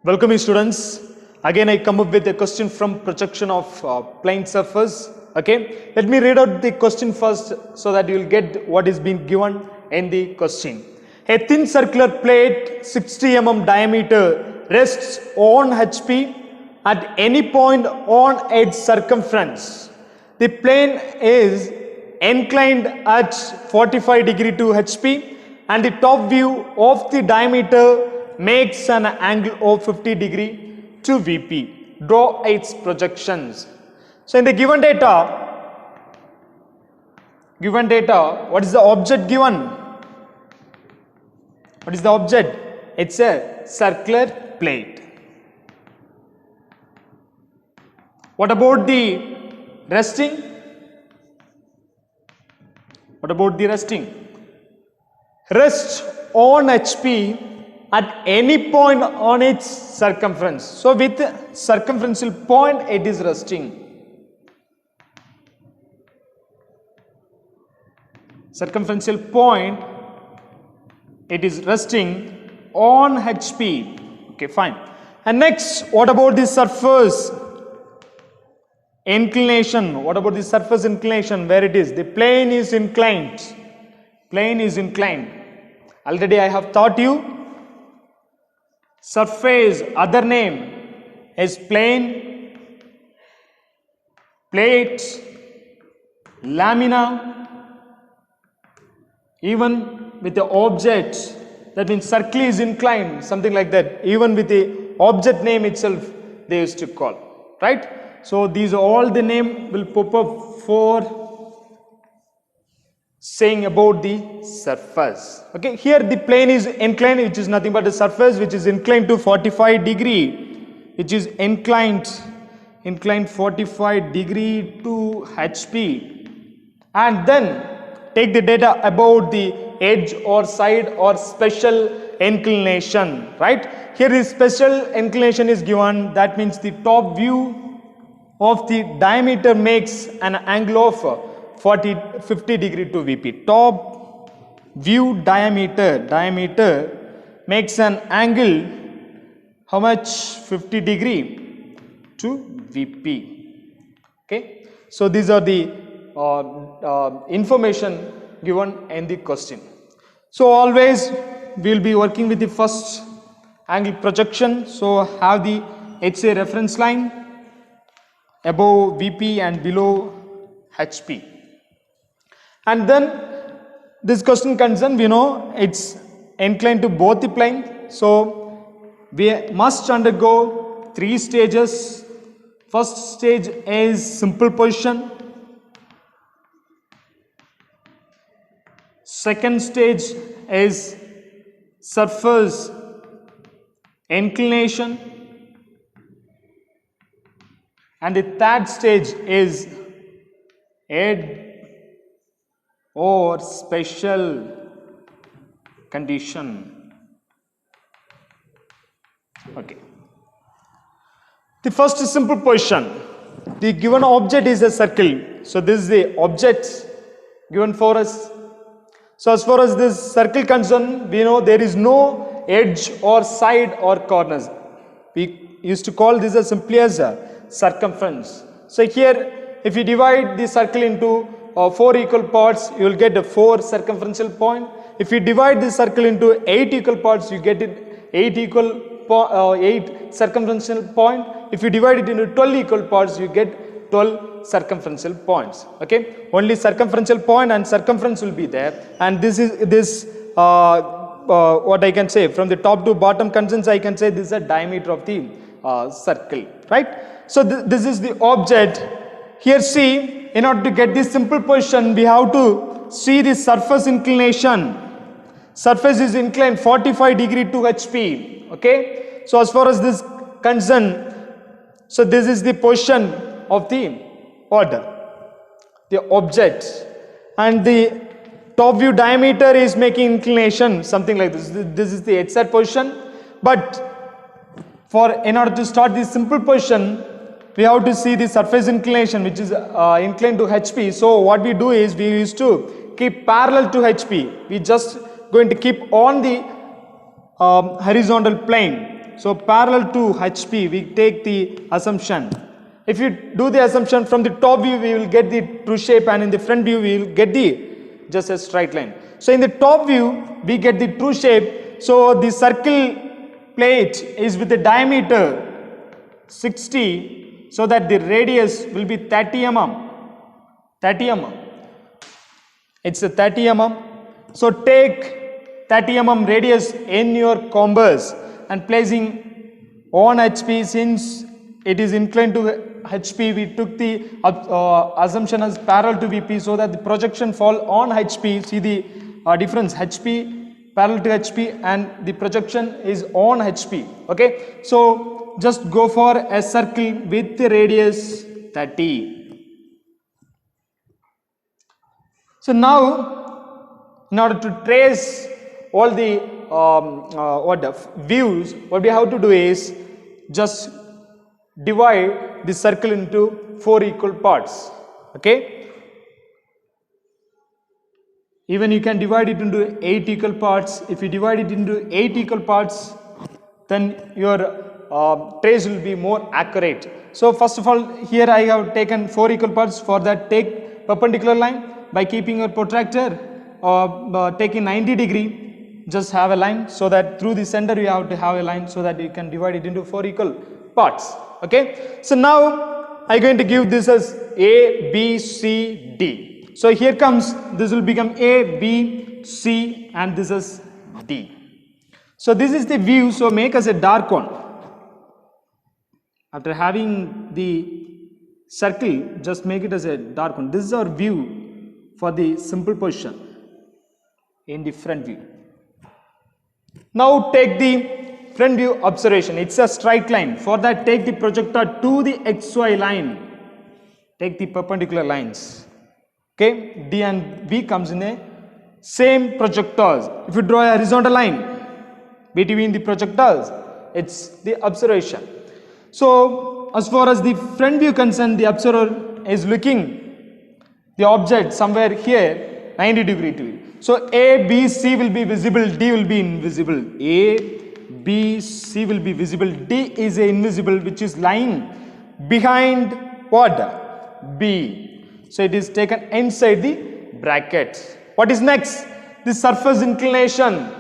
Welcome students. Again I come up with a question from projection of plane surface. Okay, let me read out the question first so that you will get what is being given in the question. A thin circular plate 60 mm diameter rests on HP at any point on its circumference. The plane is inclined at 45 degree to HP and the top view of the diameter makes an angle of 50 degree to VP. Draw its projections. So in the given data, what is the object given? What is the object? It's a circular plate. What about the resting? What about the resting? Rest on HP at any point on its circumference. So with circumferential point it is resting. Circumferential point it is resting on HP. Okay, fine. And next, what about the surface inclination? What about the surface inclination? Where it is? The plane is inclined. Plane is inclined. Already I have taught you. Surface, other name is plane, plate, lamina, even with the object, that means circle is inclined, something like that. Even with the object name itself, they used to call, right? So these all the name will pop up for saying about the surface. Okay, here the plane is inclined, which is nothing but the surface which is inclined to 45 degree, which is inclined 45 degree to HP, and then take the data about the edge or side or special inclination, right? Here the special inclination is given, that means the top view of the diameter makes an angle of 50 degree to VP. Top view diameter makes an angle, how much? 50 degree to VP. Okay, so these are the information given in the question. So always we will be working with the first angle projection. So have the HA reference line above VP and below HP. And then this question concern, we know it's inclined to both the plane. So we must undergo 3 stages. First stage is simple position. Second stage is surface inclination. And the third stage is edge or special condition. Okay. The first is simple position. The given object is a circle. So this is the object given for us. So as far as this circle concerned, we know there is no edge or side or corners. We used to call this as simply as a circumference. So here, if you divide the circle into 4 equal parts, you will get a 4 circumferential point. If you divide the circle into 8 equal parts, you get it 8 circumferential point. If you divide it into 12 equal parts, you get 12 circumferential points. Okay, only circumferential point and circumference will be there, and this is what I can say from the top to bottom concerns. I can say this is a diameter of the circle, right? So this is the object. Here see, in order to get this simple position, we have to see the surface inclination. Surface is inclined 45 degree to HP. Okay, so as far as this concern, so this is the position of the order, the object, and the top view diameter is making inclination, something like this. This is the exact position. But in order to start this simple position, we have to see the surface inclination, which is inclined to HP. So what we do is we used to keep parallel to HP. We just going to keep on the horizontal plane. So parallel to HP, we take the assumption. If you do the assumption from the top view, we will get the true shape, and in the front view, we will get the just a straight line. So in the top view, we get the true shape. So the circle plate is with the diameter 60, so that the radius will be 30 mm. 30 mm. It's a 30 mm. So take 30 mm radius in your compass and placing on HP. Since it is inclined to HP, we took the assumption as parallel to VP, so that the projection fall on HP. See the difference, HP parallel to HP and the projection is on HP. Okay, so just go for a circle with the radius 30. So now, in order to trace all the views, what we have to do is just divide the circle into 4 equal parts. Okay, even you can divide it into 8 equal parts. If you divide it into 8 equal parts, then your trace will be more accurate. So first of all, here I have taken 4 equal parts. For that, take perpendicular line by keeping your protractor taking 90 degree. Just have a line, so that through the center you have to have a line, so that you can divide it into 4 equal parts. Okay, so now I'm going to give this as A, B, C, D. So here comes, this will become A, B, C, and this is D. So this is the view, so make us a dark one. After having the circle, just make it as a dark one. This is our view for the simple position in the front view. Now take the front view observation. It's a straight line. For that, take the projector to the XY line. Take the perpendicular lines. Okay, D and V comes in a same projectors. If you draw a horizontal line between the projectors, it's the observation. So as far as the front view concerned, the observer is looking the object somewhere here 90 degree to it. So A, B, C will be visible, D will be invisible. A, B, C will be visible, D is invisible, which is lying behind what? B. So it is taken inside the bracket. What is next? The surface inclination.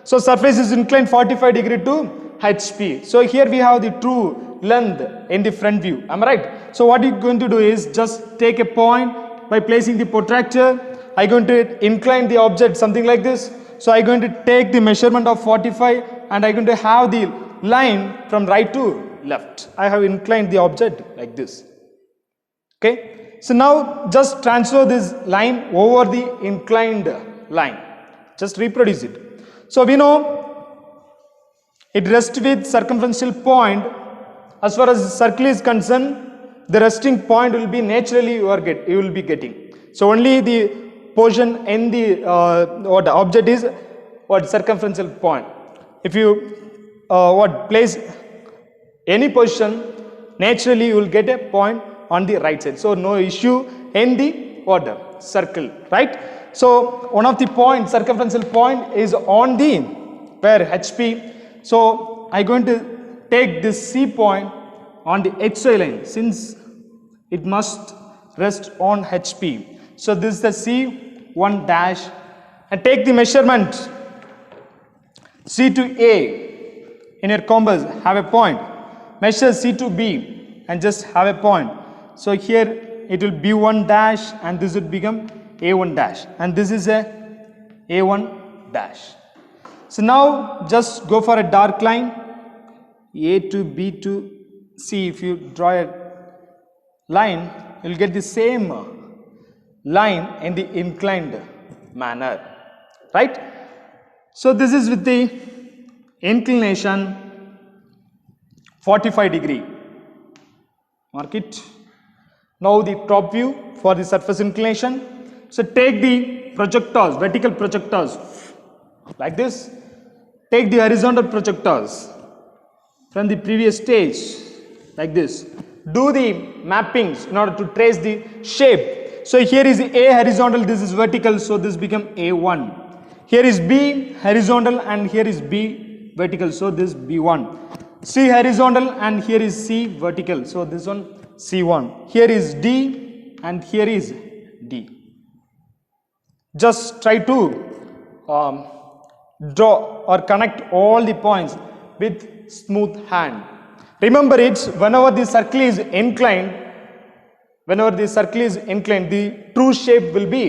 So surface is inclined 45 degree to HP. So here we have the true length in the front view. Am I right? So what you're going to do is just take a point by placing the protractor. I'm going to incline the object something like this. So I'm going to take the measurement of 45 and I'm going to have the line from right to left. I have inclined the object like this. Okay. So now just transfer this line over the inclined line. Just reproduce it. So we know it rests with circumferential point. As far as the circle is concerned, the resting point will be naturally you will be getting. So only the portion in the what object is what circumferential point. If you place any position, naturally you will get a point on the right side. So no issue in the what circle, right? So one of the points, circumferential point, is on the where HP. So I'm going to take this C point on the XY line, since it must rest on HP. So this is the C1 dash, and take the measurement C to A in your compass, have a point. Measure C to B and just have a point. So here it will B1 dash and this will become A1 dash, and this is a A1 dash. So now just go for a dark line, A to B to C. If you draw a line, you will get the same line in the inclined manner, right? So this is with the inclination 45 degree. Mark it. Now the top view for the surface inclination. So take the projectors, vertical projectors like this. Take the horizontal projectors from the previous stage like this. Do the mappings in order to trace the shape. So here is A horizontal, this is vertical, so this become A1. Here is B horizontal and here is B vertical, so this B1. C horizontal and here is C vertical. So this one C1. Here is D and here is D. Just try to draw or connect all the points with smooth hand. Remember, it's whenever the circle is inclined, the true shape will be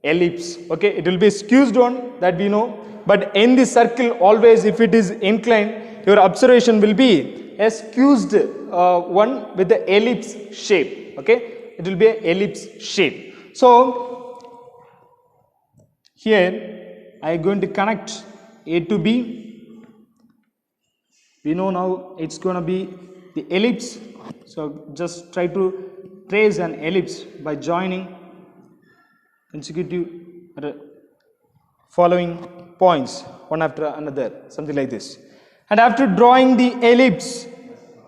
ellipse. Okay, it will be skewed one, that we know. But in the circle, always if it is inclined, your observation will be a skewed one with the ellipse shape. Okay, it will be an ellipse shape. So here I am going to connect A to B. We know now it's going to be the ellipse. So just try to trace an ellipse by joining consecutive following points one after another, something like this. And after drawing the ellipse,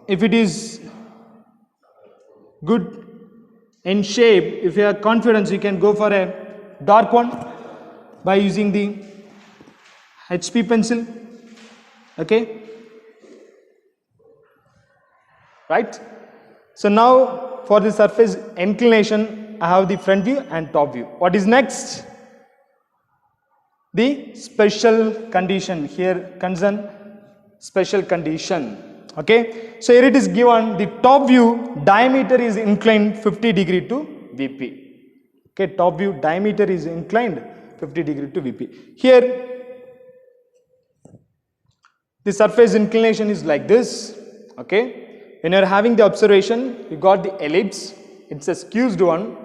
if it is good in shape, if you have confidence, you can go for a dark one by using the HP pencil. Okay, right? So now for the surface inclination, I have the front view and top view. What is next? The special condition. Here concern special condition. Okay, so here it is given the top view diameter is inclined 50 degree to VP. Okay, top view diameter is inclined 50 degree to VP. Here the surface inclination is like this. Okay, when you are having the observation, you got the ellipse, it's a skewed one.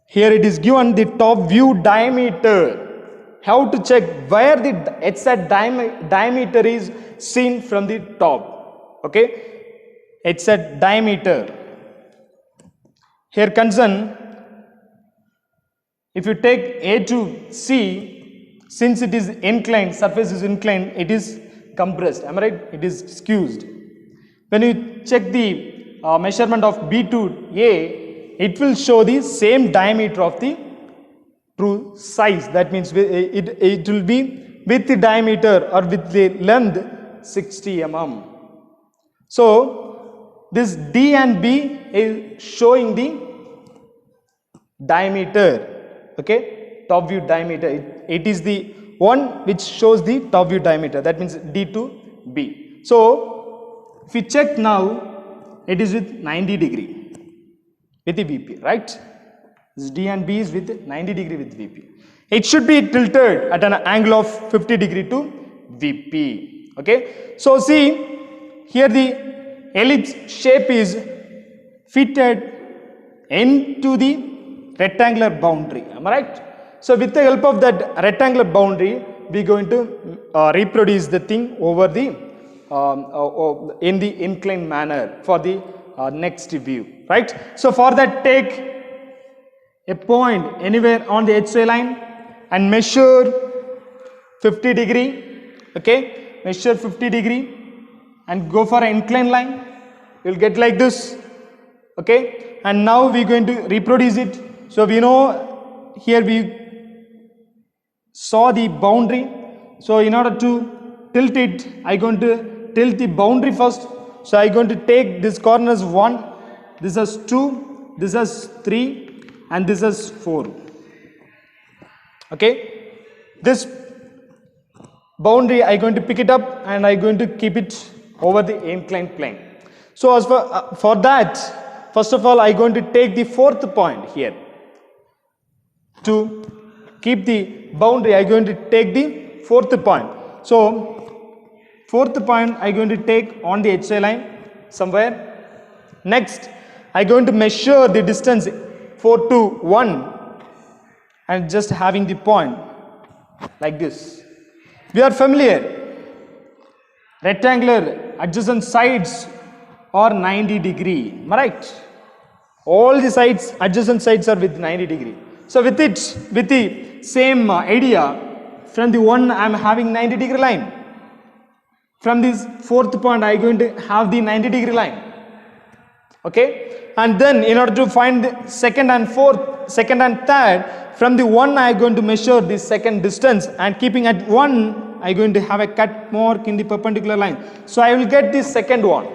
Here it is given the top view diameter. How to check where the exact diameter is seen from the top. Okay, exact diameter. Here concern, if you take A to C, since it is inclined, surface is inclined, it is compressed. Am I right? It is skewed. When you check the measurement of B to A, it will show the same diameter of the true size. That means it will be with the diameter or with the length 60 mm. So this D and B is showing the diameter. Okay, top view diameter. It is the one which shows the top view diameter. That means D to B. So if we check now, it is with 90 degree with the VP, right? This D and B is with 90 degree with VP. It should be tilted at an angle of 50 degree to VP. Okay, so see here the ellipse shape is fitted into the rectangular boundary. Am I right? So with the help of that rectangular boundary, we are going to reproduce the thing over the in the inclined manner for the next view, right? So for that, take a point anywhere on the HY line and measure 50 degree. Okay, measure 50 degree and go for an inclined line. You will get like this. Okay, and now we are going to reproduce it. So we know here we saw the boundary. So in order to tilt it, I am going to tilt the boundary first. So I am going to take this corner as 1, this as 2, this as 3 and this is 4. Okay, this boundary I am going to pick it up and I am going to keep it over the inclined plane. So as for that, first of all I am going to take the 4th point here. To keep the boundary, I am going to take the 4th point. So 4th point I am going to take on the HY line somewhere. Next, I am going to measure the distance 4 to 1 and just having the point like this. We are familiar, rectangular adjacent sides are 90 degree, am I right? All the sides, adjacent sides are with 90 degree. So with the same idea, from the one I am having 90 degree line. From this 4th point I am going to have the 90 degree line. Okay, and then in order to find the second and third, from the 1 I am going to measure the second distance and keeping at 1 I'm going to have a cut mark in the perpendicular line. So I will get the second one.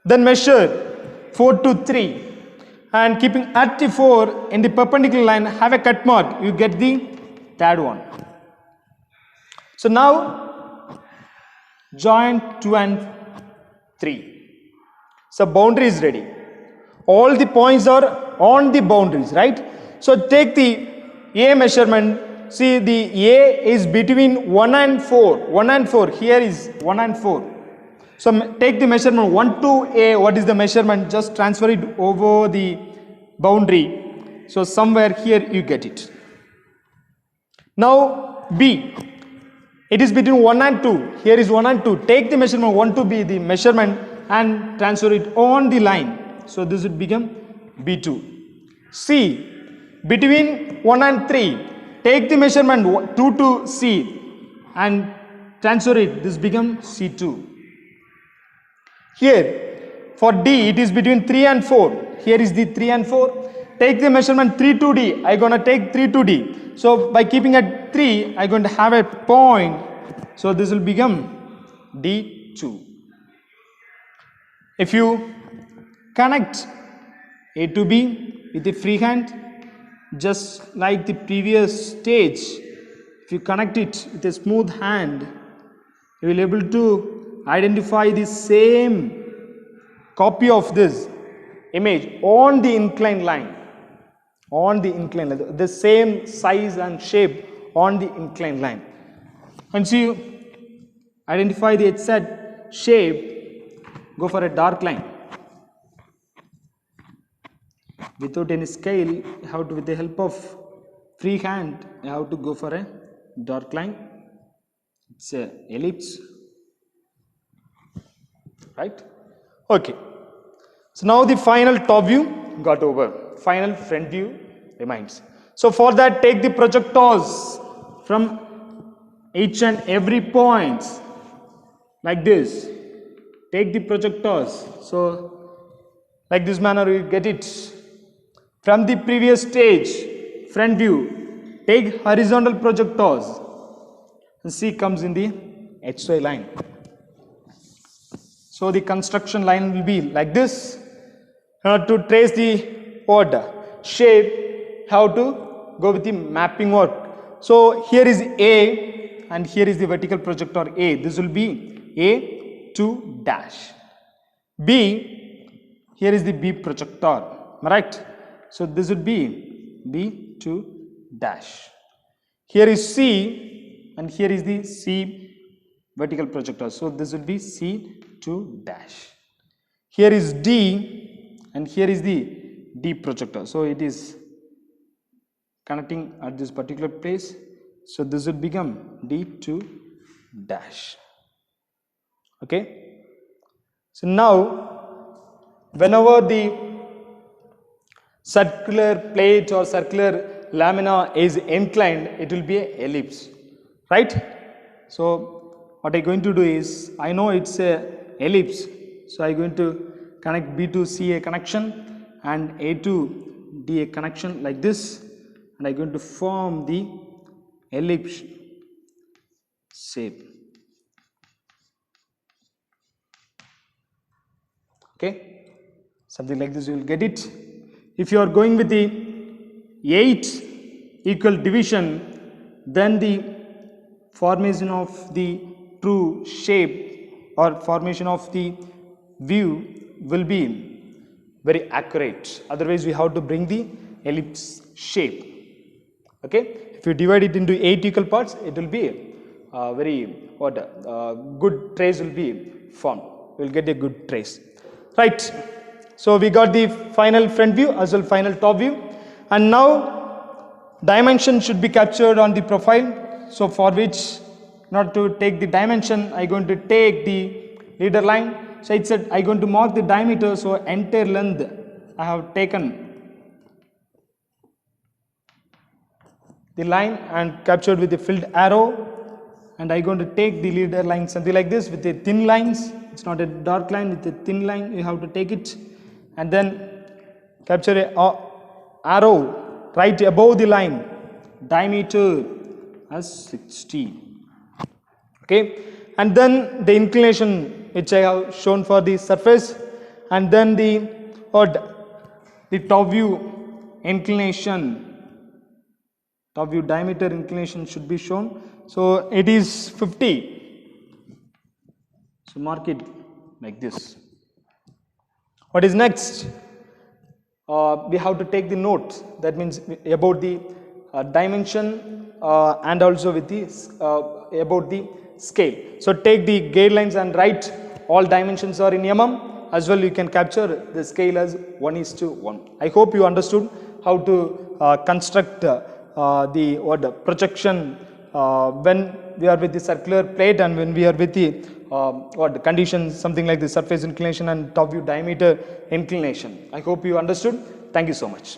Then measure 4 to 3 and keeping at the 4 in the perpendicular line, have a cut mark, you get the third one. So now join 2 and 3. So boundary is ready. All the points are on the boundaries, right? So take the A measurement. See, the A is between 1 and 4. 1 and 4. Here is 1 and 4. So take the measurement 1 to A. What is the measurement? Just transfer it over the boundary. So somewhere here you get it. Now B. It is between 1 and 2. Here is 1 and 2. Take the measurement 1 to B, the measurement, and transfer it on the line. So this would become B2. C. Between 1 and 3. Take the measurement 2 to C and transfer it. This becomes C2. Here for D, it is between 3 and 4. Here is the 3 and 4. Take the measurement 3 to D. I'm going to take 3 to D. So by keeping at 3, I'm going to have a point. So this will become D2. If you connect A to B with a free hand, just like the previous stage, if you connect it with a smooth hand, you will be able to identify the same copy of this image on the inclined line. On the inclined line, the same size and shape on the inclined line. Once you identify the exact shape, go for a dark line. Without any scale, you have to, with the help of free hand, you have to go for a dark line. It's a ellipse, right? Okay. So now the final top view got over. Final front view remains. So for that, take the projectors from each and every point like this. Take the projectors. So like this manner, you get it. From the previous stage, front view, take horizontal projectors. And C comes in the XY line. So the construction line will be like this. To trace the order, shape, how to go with the mapping work. So here is A and here is the vertical projector A. This will be A2 dash. B, here is the B projector. Am I right? So this would be B2 dash. Here is C and here is the C vertical projector. So this would be C2 dash. Here is D and here is the D projector. So it is connecting at this particular place. So this would become D2 dash. Okay. So now whenever the circular plate or circular lamina is inclined, it will be an ellipse, right? So what I'm going to do is, I know it's a ellipse, so I'm going to connect B to C a connection and A to D a connection like this, and I'm going to form the ellipse shape. Okay, something like this you will get it. If you are going with the 8 equal division, then the formation of the true shape or formation of the view will be very accurate. Otherwise, we have to bring the ellipse shape. Okay, if you divide it into 8 equal parts, it will be very good trace will be formed. We will get a good trace, right? So we got the final front view as well final top view, and now dimension should be captured on the profile. So for which, not to take the dimension, I'm going to take the leader line. So it said I'm going to mark the diameter. So entire length I have taken the line and captured with the filled arrow, and I'm going to take the leader line something like this with the thin lines. It's not a dark line, with a thin line. You have to take it. And then capture a arrow right above the line, diameter as 60. Okay, and then the inclination which I have shown for the surface, and then the top view inclination, top view diameter inclination should be shown. So it is 50. So mark it like this. What is next? We have to take the note. That means about the dimension and also with the about the scale. So take the guidelines and write all dimensions are in mm. As well, you can capture the scale as 1:1. I hope you understood how to construct the projection when we are with the circular plate and when we are with the conditions, something like the surface inclination and top view diameter inclination. I hope you understood. Thank you so much.